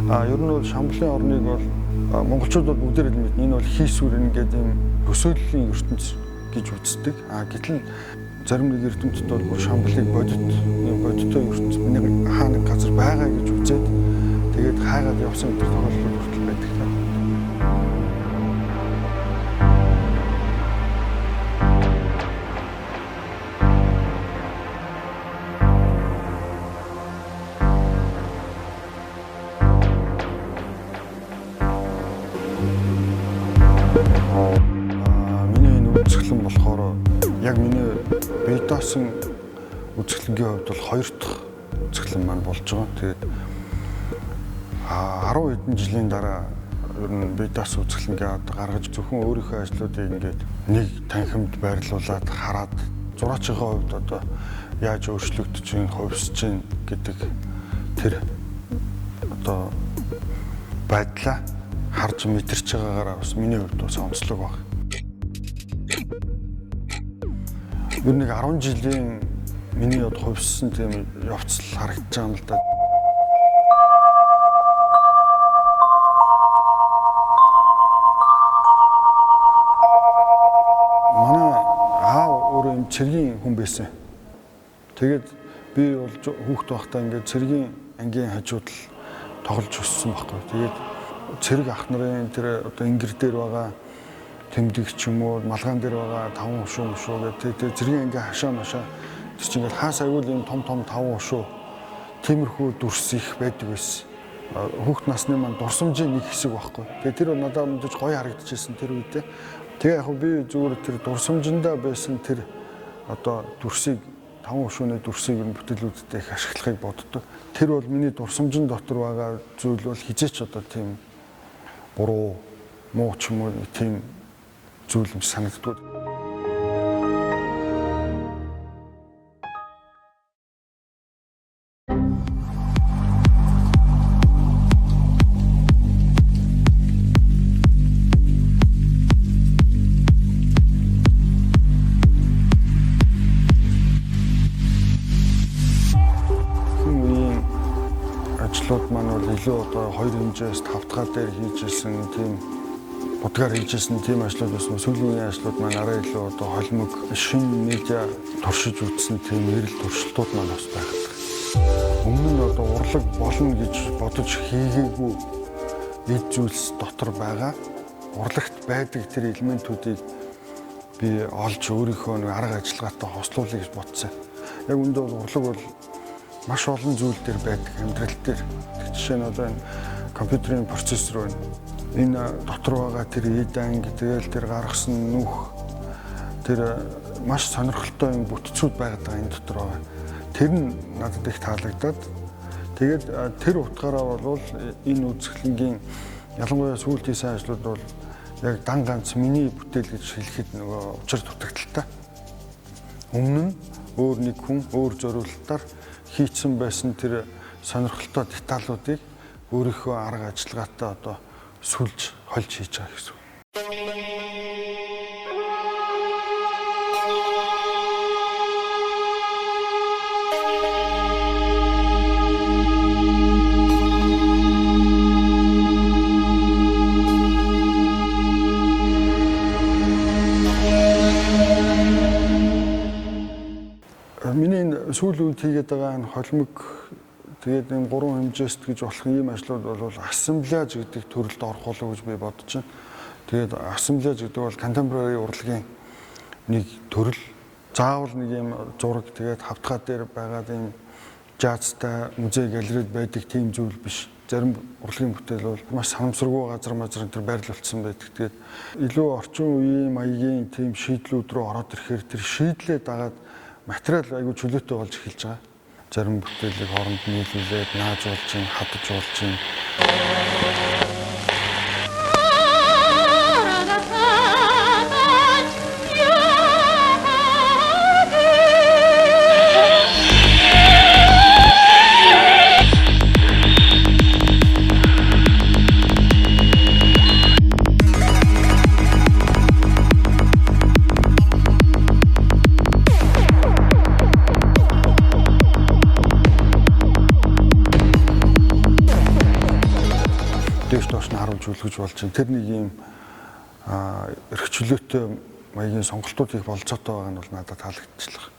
Ер нь бол Шамбалын орныг бол монголчууд бол бүгдээр л мэднэ. Энэ бол хийсвэр ингээд юм өсөөллийн ертөнц гэж үздэг. Гэтэл зарим нэг эрдэмтдүүд бол бүр Шамбалыг бодиттой ертөнц миний хаа нэг газар байгаа гэж үзээд тэгээд хайгаад явсан гэдэг тохиолдол хүртэл байдаг. Миний энэ үзэсгэлэн болохоор яг миний бие даасан үзэсгэлэнгийн хувьд бол 2 дахь үзэсгэлэн маань болж байгаа. Тэгээд 10 хэдэн жилийн дараа ер нь бие даасан үзэсгэлэнгээ гаргаж зөвхөн өөрийнхөө ажлуудыг ингээд нэг танхимд байрлуулад хараад зураачийн хувьд одоо яаж өөрчлөгдөж чинь хувьсж чинь гэдэг тэр одоо байдлаа харж мэдэрч байгаагаараа бас миний хувьд бас онцлог баг. Ер нь 10 жилийн миний одоо хувьссан тийм явцал харагдаж байгаа юм л да. Манай аав өөрөө юм цэргийн хүн байсан. Тэгээд би бол хүүхэд байхдаа ингээд цэргийн ангийн хажууд л тоглож өссөн байхгүй. Тэгээд цэрэг ах нарын тэр одоо ингэр дээр байгаа тэмдэг ч юм уу малгаан дээр байгаа таван хушуу гэдэг цэргийн ингээ хашаа машаа тэр чинь ингээл хаас аюул юм том таван хушуу тиймэрхүү дүрс их байдаг байсан. Хүүхэд насны маань дурсамжийн нэг хэсэг байхгүй. Тэгээ тэр надад мэдээж гоё харагдчихсэн тэр үедээ. Тэгээ яг би зүгээр тэр дурсамжиндаа байсан тэр одоо дүрсийг таван хушууны дүрсийг бүтээлүүдэд их ашиглахыг боддог. Тэр бол миний дурсамжин дотор байгаа зүйл бол хизээч одоо тийм буруу муу ч юм уу тийм зүйл юм санагддаг. Ажлууд маань бол илүү одоо 2 хэмжээс 5 дахь дээр хийжсэн тийм будгаар хийжсэн тийм ажлууд байсан. Сүүлийн үеийн ажлууд маань арай илүү одоо холимог шин медиа туршиж үзсэн тийм эрэл туршилтууд маань бас байдаг. Өмнө нь одоо урлаг болно гэж бодож хийгээгүй эд зүйлс дотор байгаа. Урлагт байдаг тэр элементүүдийг би олж өөрийнхөө нэг арга ажиллагаатай хослуулъя гэж бодсон. Яг үүндээ бол урлаг бол маш олон зүйл дээр байдаг амьдрал дээр. Жишээ нь одоо энэ компьютерийн процессор байна. Энэ дотор байгаа тэр эд анги тэгэл тэр гаргасан нүх тэр маш сонирхолтой юм бүтцүүд байгаад байгаа энэ дотор байгаа. Тэр нь надад их таалагдаад тэгээд тэр утгаараа бол энэ үзэсгэлэнгийн ялангуяа сүүлдийн сайн ажлууд бол яг дан ганц миний бүтээл гэж хэлэхэд нөгөө учир дутагдaltaй. Өмнө нь өөр нэг хүн өөр зориулалтаар хийцэн байсан тэр сонирхолтой деталуудыг өөрийнхөө арга ажиллагаатай одоо сүлж хольж хийж байгаа гэсэн. Миний сүүлийн үед хийгээд байгаа энэ холимог тэгээд энэ 3 хэмжээст гэж болох ийм ажлууд бол ассембляж гэдэг төрөлд орох болов гэж би бодож байна. Тэгээд ассембляж гэдэг бол contemporary урлагийн нэг төрөл. Заавал нэг юм зураг тэгээд хавтгай дээр байгаад ийм жазтай музей галерейд байдаг тийм зүйл биш. Зарим урлагийн бүтээл бол маш санамсаргүй газар мазар энэ байрлуулсан байдаг. Тэгээд илүү орчин үеийн маягийн тийм шийдлүүд рүү ороод ирэхээр тэр шийдлээ дагаад материал айгүй чөлөөтэй болж эхэлж байгаа. Зарим бүтээлийг хооронд нийлүүлээд наажуулж, хадаж уулж. дээш доош нь харуулж үлгэж болж байна. Тэр нэг юм эрх чөлөөтэй маягийн сонголтууд их болцоотой байгаа нь бол надад таалагдчихлаа.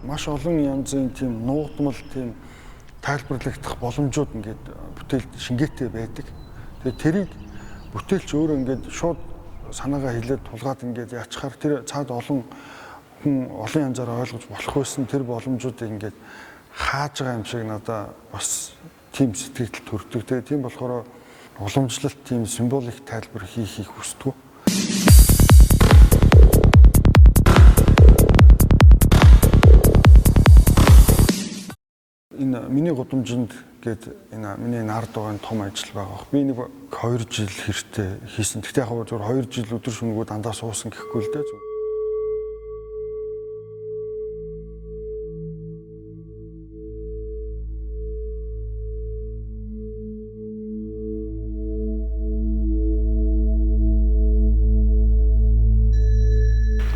Маш олон янзын тийм нуугдмал тийм тайлбарлагдах боломжууд ингээд бүтээлд шингээтэй байдаг. Тэгээд тэрийг бүтээлч өөрөө ингээд шууд санаагаа хэлээд тулгаад ингээд яачаар тэр цаад олон хүн олон янзаар ойлгож болох байсан тэр боломжуудыг ингээд хааж байгаа юм шиг надад бас тийм сэтгэл төрдөг. Тэгээд тийм болохоор уламжлалт тийм символик тайлбар хийхийг хүсдэг. Энэ миний гудамжинд гээд энэ миний нард байгаа том ажил байгаа. Би нэг 2 жил хэртэ хийсэн. Гэхдээ яг зөвхөн 2 жил өдөр шөнөгөө дандаа суусан гэхгүй л дээ.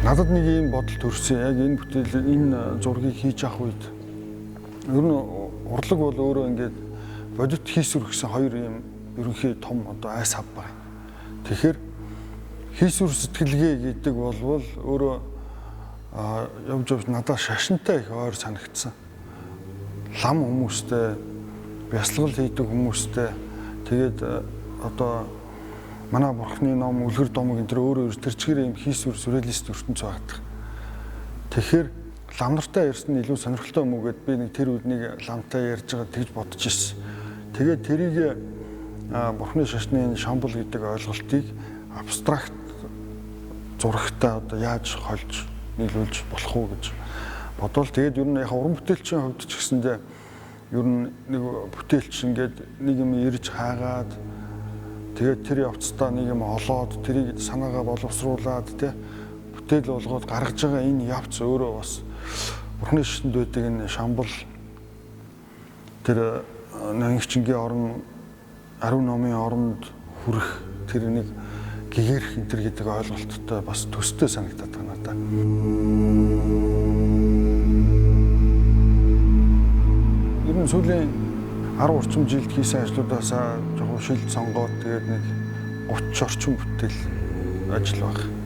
Надад нэг ийм бодол төрсөн. Яг энэ бүтээл энэ зургийг хийж авах үед ер нь урлаг бол өөрөө ингээд бодит хийсвэр гэсэн 2 юм ерөнхий том одоо айс хав байна. Тэгэхээр хийсвэр сэтгэлгээ гэдэг бол өөрөө явж надад шашинтай их ойр санагдсан. Лам хүмүүстэй, бясалгал хийдэг хүмүүстэй тэгээд одоо манай бурхны ном үлгэр домог энэ өөрөө тэр чигээр юм хийсвэр сүрээлист ертөнц байдаг. Тэгэхээр лам нартай ярьсан нь илүү сонирхолтой юм уу гэд би нэг тэр үед нэг ламтай ярьж байгаа тэгж бодож ирсэн. Тэгээд тэрийг бурхны шашны шамбал гэдэг ойлголтыг абстракт зурагтай одоо яаж холж нийлүүлж болох уу гэж бодвол тэгээд ер нь яг уран бүтээлчийн хувьд ч гэсэндээ ер нь нэг бүтээлч ингээд нэг юм ирж хаагаад тэгээд тэр явцдаа нэг юм олоод тэрийг санаагаа боловсруулад тэ бүтээл болгоод гаргаж байгаа энэ явц өөрөө бас бурхны шашинд байдаг энэ шамбал тэр нэгчингийн орон ариун номын оронд хүрэх тэр нэг гэгэрх энэ төр гэдэг ойлголттой бас төстэй санагдаад байна надад. Ер нь сүүлийн 10 орчим жилд хийсэн ажлуудаасаа жоохон шилд сонгоод тэгээд нэг 30 орчим бүтээл ажил баг.